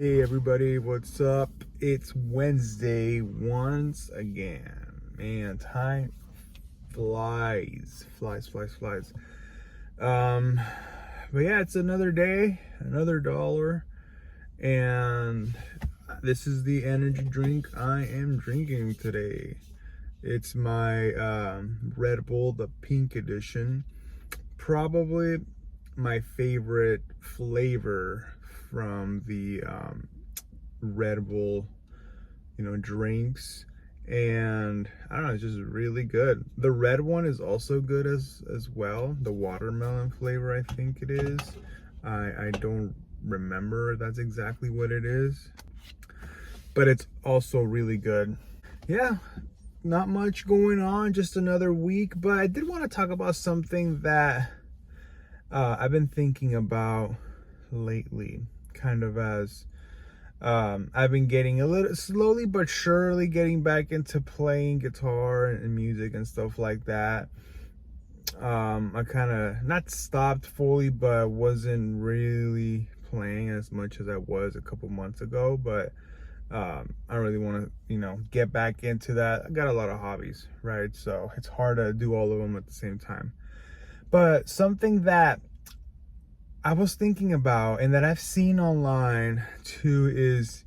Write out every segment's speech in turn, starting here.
Hey everybody, what's up? It's Wednesday once again. Man, time flies. Um, but yeah, it's another day, another dollar, and this is the energy drink I am drinking today. It's my Red Bull, the pink edition. Probably my favorite flavor from the Red Bull, drinks. And I don't know, it's just really good. The red one is also good as well. The watermelon flavor, I think it is. I don't remember that's exactly what it is, but it's also really good. Yeah, not much going on, just another week. But I did want to talk about something that I've been thinking about lately, kind of as I've been getting a little slowly but surely getting back into playing guitar and music and stuff like that. I kind of not stopped fully, but wasn't really playing as much as I was a couple months ago. But I really want to, get back into that. I got a lot of hobbies, right? So it's hard to do all of them at the same time. But something that I was thinking about and that I've seen online too is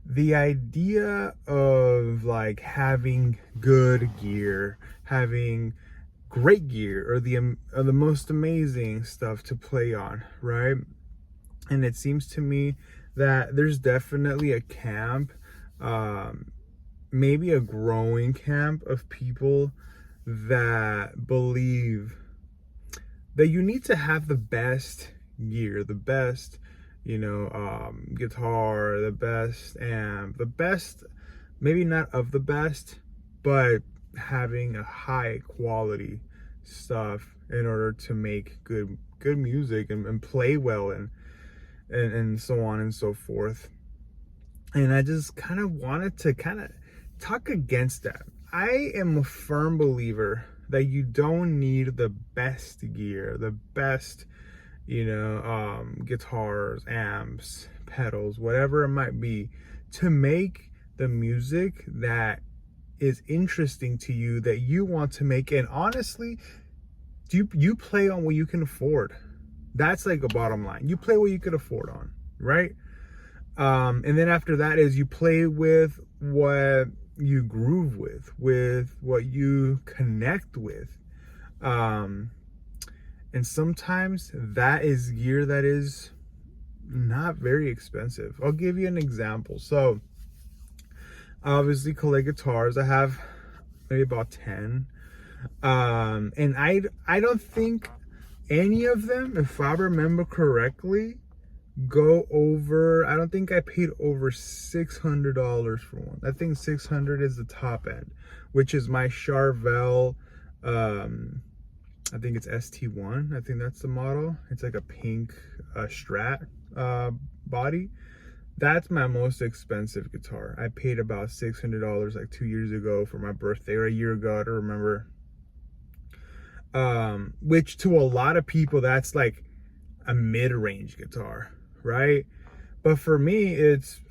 the idea of like having good gear, having great gear, or the most amazing stuff to play on, right? And it seems to me that there's definitely a camp, maybe a growing camp of people that believe that you need to have the best gear, the best, guitar, the best amp, the best, maybe not of the best, but having a high quality stuff in order to make good music and play well and so on and so forth. And I just kind of wanted to kind of talk against that. I am a firm believer that you don't need the best gear, the best, guitars, amps, pedals, whatever it might be, to make the music that is interesting to you, that you want to make. And honestly, you play on what you can afford. That's like a bottom line. You play what you could afford on, right? And then after that is you play with what you groove with what you connect with. And sometimes that is gear that is not very expensive. I'll give you an example. So obviously collect guitars. I have maybe about 10. And I don't think any of them, if I remember correctly, go over, I don't think I paid over $600 for one. I think 600 is the top end, which is my Charvel, I think it's ST1. I think that's the model. It's like a pink Strat body. That's my most expensive guitar. I paid about $600 like 2 years ago for my birthday, or a year ago, I don't remember. Which to a lot of people, that's like a mid-range guitar, right? But for me,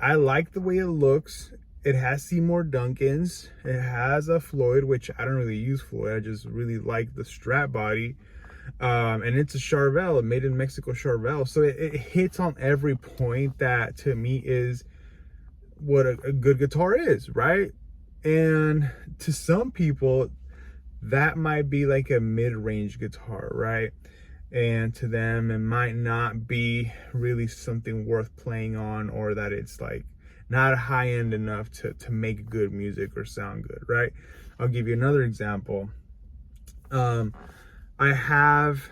I like the way it looks. It has Seymour Duncans. It has a Floyd, which I don't really use Floyd. I just really like the Strat body. And it's a Charvel, a made in Mexico Charvel. So it hits on every point that to me is what a good guitar is, right? And to some people, that might be like a mid-range guitar, right? And to them, it might not be really something worth playing on, or that it's like not high end enough to make good music or sound good, right? I'll give you another example. I have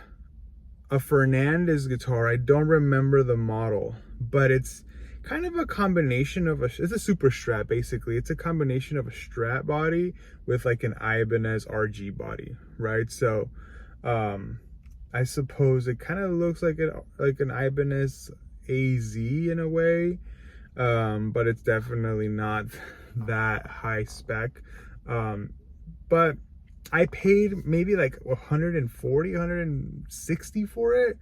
a Fernandez guitar. I don't remember the model, but it's kind of a combination of it's a super Strat basically. It's a combination of a Strat body with like an Ibanez RG body, right? So I suppose it kind of looks like an Ibanez AZ in a way, but it's definitely not that high spec. But I paid maybe like 140, 160 for it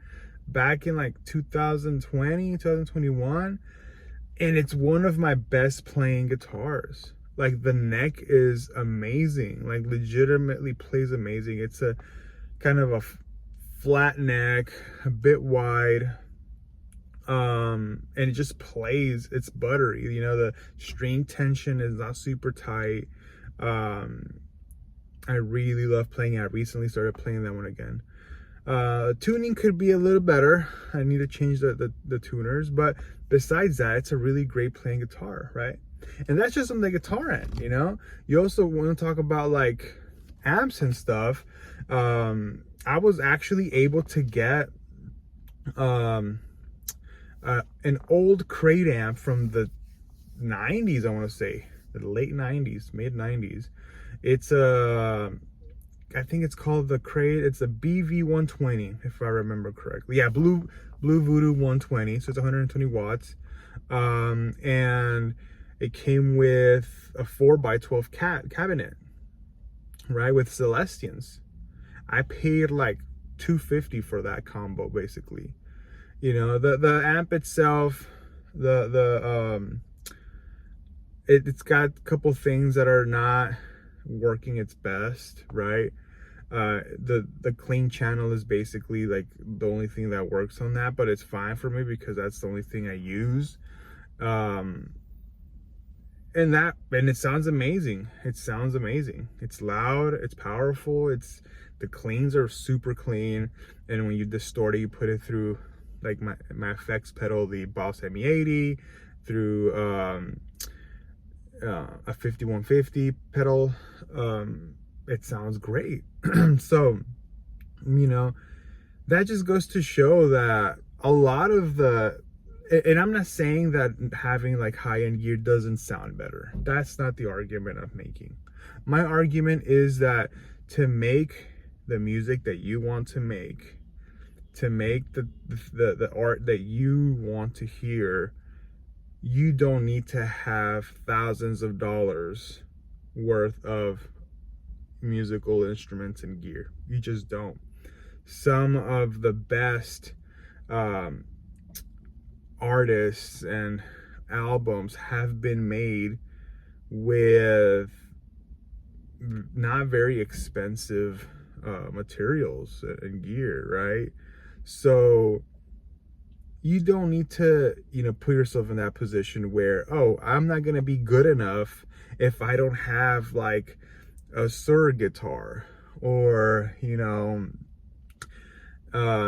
back in like 2020, 2021. And it's one of my best playing guitars. Like, the neck is amazing, like legitimately plays amazing. It's a kind of a flat neck, a bit wide, and it just plays. It's buttery, you know, the string tension is not super tight. I really love playing it. I recently started playing that one again. Tuning could be a little better. I need to change the tuners, but besides that, it's a really great playing guitar, right? And that's just on the guitar end, you know. You also want to talk about like amps and stuff. I was actually able to get an old crate amp from the 90s, I want to say the late 90s, mid 90s. It's I think it's called the crate. It's a BV120, if I remember correctly. Yeah, Blue Voodoo 120. So it's 120 watts. And it came with a 4x12 cabinet, right, with Celestians. I paid like $250 for that combo, basically. You know, the amp itself, it's got a couple things that are not working its best, right? The clean channel is basically like the only thing that works on that, but it's fine for me because that's the only thing I use. And it sounds amazing. It sounds amazing. It's loud, it's powerful, the cleans are super clean, and when you distort it, you put it through like my effects pedal, the Boss ME80, through a 5150 pedal. It sounds great. So, you know, that just goes to show that a lot of and I'm not saying that having like high-end gear doesn't sound better. That's not the argument I'm making. My argument is that to make the music that you want to make the art that you want to hear, you don't need to have thousands of dollars worth of musical instruments and gear. You just don't. Some of the best artists and albums have been made with not very expensive materials and gear, right? So you don't need to, you know, put yourself in that position where, oh, I'm not gonna be good enough if I don't have like a Sur guitar, or, you know,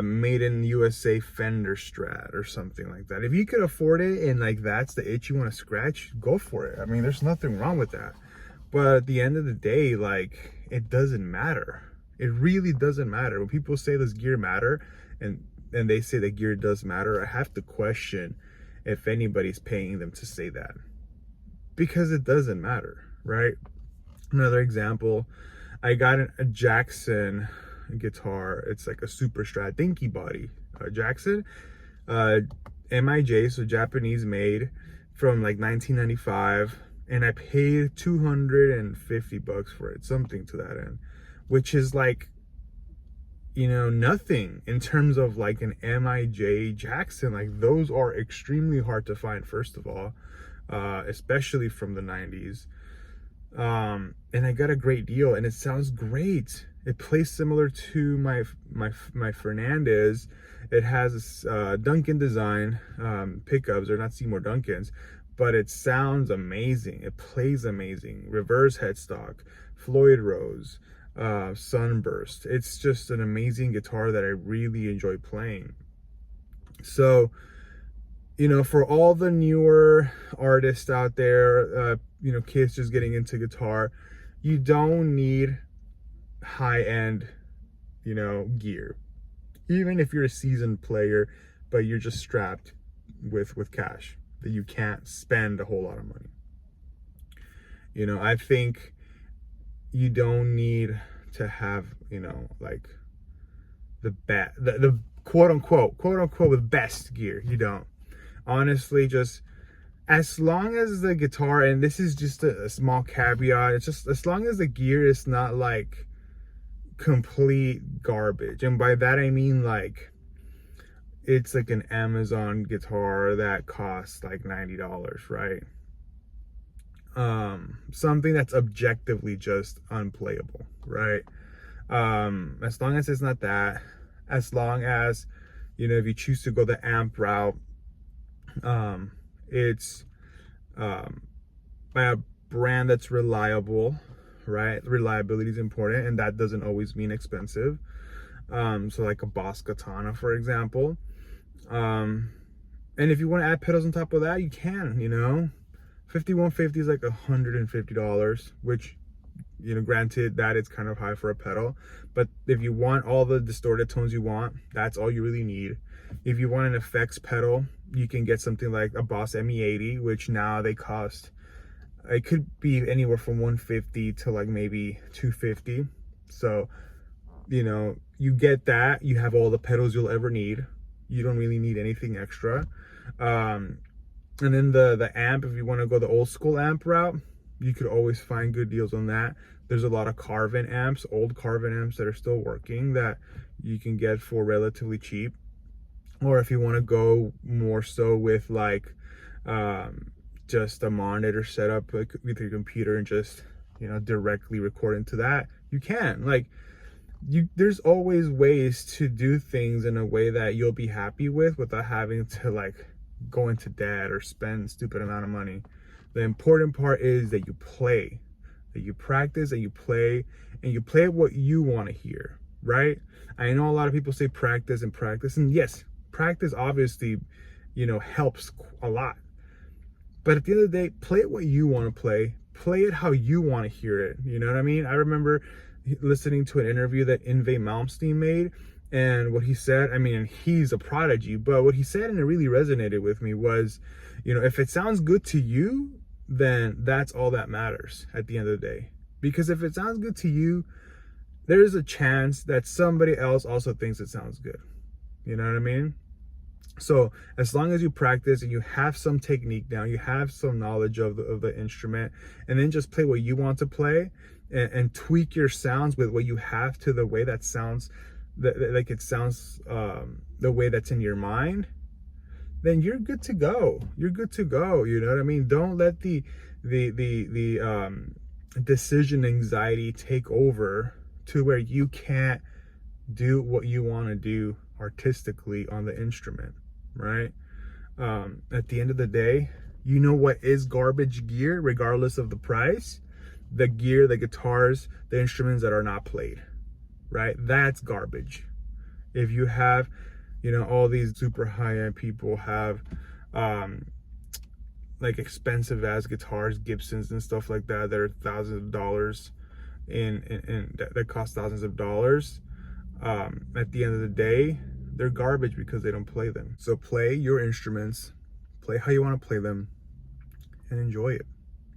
made in USA Fender Strat or something like that. If you could afford it and like that's the itch you want to scratch, go for it. I mean, there's nothing wrong with that. But at the end of the day, like, it doesn't matter. It really doesn't matter. When people say does gear matter, and they say that gear does matter, I have to question if anybody's paying them to say that, because it doesn't matter, right? Another example, I got a Jackson guitar. It's like a Super Strat dinky body Jackson, MIJ, so Japanese made, from like 1995, and I paid $250 for it, something to that end, which is like, you know, nothing in terms of like an MIJ Jackson. Like, those are extremely hard to find, first of all, especially from the 90s. And I got a great deal, and it sounds great. It plays similar to my Fernandez. It has Duncan design pickups. They're not Seymour Duncans, but it sounds amazing. It plays amazing. Reverse headstock, Floyd Rose, Sunburst. It's just an amazing guitar that I really enjoy playing. So, you know, for all the newer artists out there, you know, kids just getting into guitar, you don't need high-end, you know, gear. Even if you're a seasoned player, but you're just strapped with cash that you can't spend a whole lot of money. You know, I think you don't need to have, you know, like the quote unquote the best gear. You don't. Honestly, just as long as the guitar, and this is just a small caveat, it's just as long as the gear is not like complete garbage, and by that I mean like it's like an Amazon guitar that costs like $90, right? Something that's objectively just unplayable, right? As long as it's not that, as long as, you know, if you choose to go the amp route, it's by a brand that's reliable, right? Reliability is important, and that doesn't always mean expensive. So like a Boss Katana, for example. And if you want to add pedals on top of that, you can, you know. 5150 is like $150, which, you know, granted that it's kind of high for a pedal, but if you want all the distorted tones you want, that's all you really need. If you want an effects pedal, you can get something like a Boss ME80, which now they cost, it could be anywhere from 150 to like maybe 250. So, you know, you get that, you have all the pedals you'll ever need. You don't really need anything extra. And then the amp, if you want to go the old school amp route, you could always find good deals on that. There's a lot of Carvin amps, old Carvin amps that are still working that you can get for relatively cheap. Or if you want to go more so with like just a monitor setup with your computer and just, you know, directly record into that, you can. Like, there's always ways to do things in a way that you'll be happy with without having to like go into debt or spend stupid amount of money. The important part is that you play, that you practice, that you play, and you play what you want to hear, right? I know a lot of people say practice, and yes, practice obviously, you know, helps a lot. But at the end of the day, play it what you want to play it how you want to hear it. You know what I mean? I remember listening to an interview that Yngwie Malmsteen made, and what he said, I mean, he's a prodigy, but what he said, and it really resonated with me, was, you know, if it sounds good to you, then that's all that matters at the end of the day. Because if it sounds good to you, there's a chance that somebody else also thinks it sounds good. You know what I mean? So as long as you practice and you have some technique down, you have some knowledge of the instrument, and then just play what you want to play, and tweak your sounds with what you have to the way that sounds, like it sounds the way that's in your mind, then you're good to go. You're good to go. You know what I mean? Don't let the decision anxiety take over to where you can't do what you want to do artistically on the instrument, right? At the end of the day, you know what is garbage gear, regardless of the price? The gear, the guitars, the instruments that are not played, right? That's garbage. If you have, you know, all these super high-end people have like expensive ass guitars, Gibsons and stuff like that, that are thousands of dollars that cost thousands of dollars. At the end of the day, they're garbage because they don't play them. So play your instruments, play how you want to play them, and enjoy it,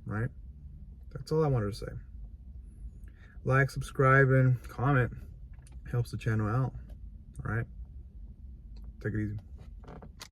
right? That's all I wanted to say. Like, subscribe, and comment. Helps the channel out. All right? Take it easy.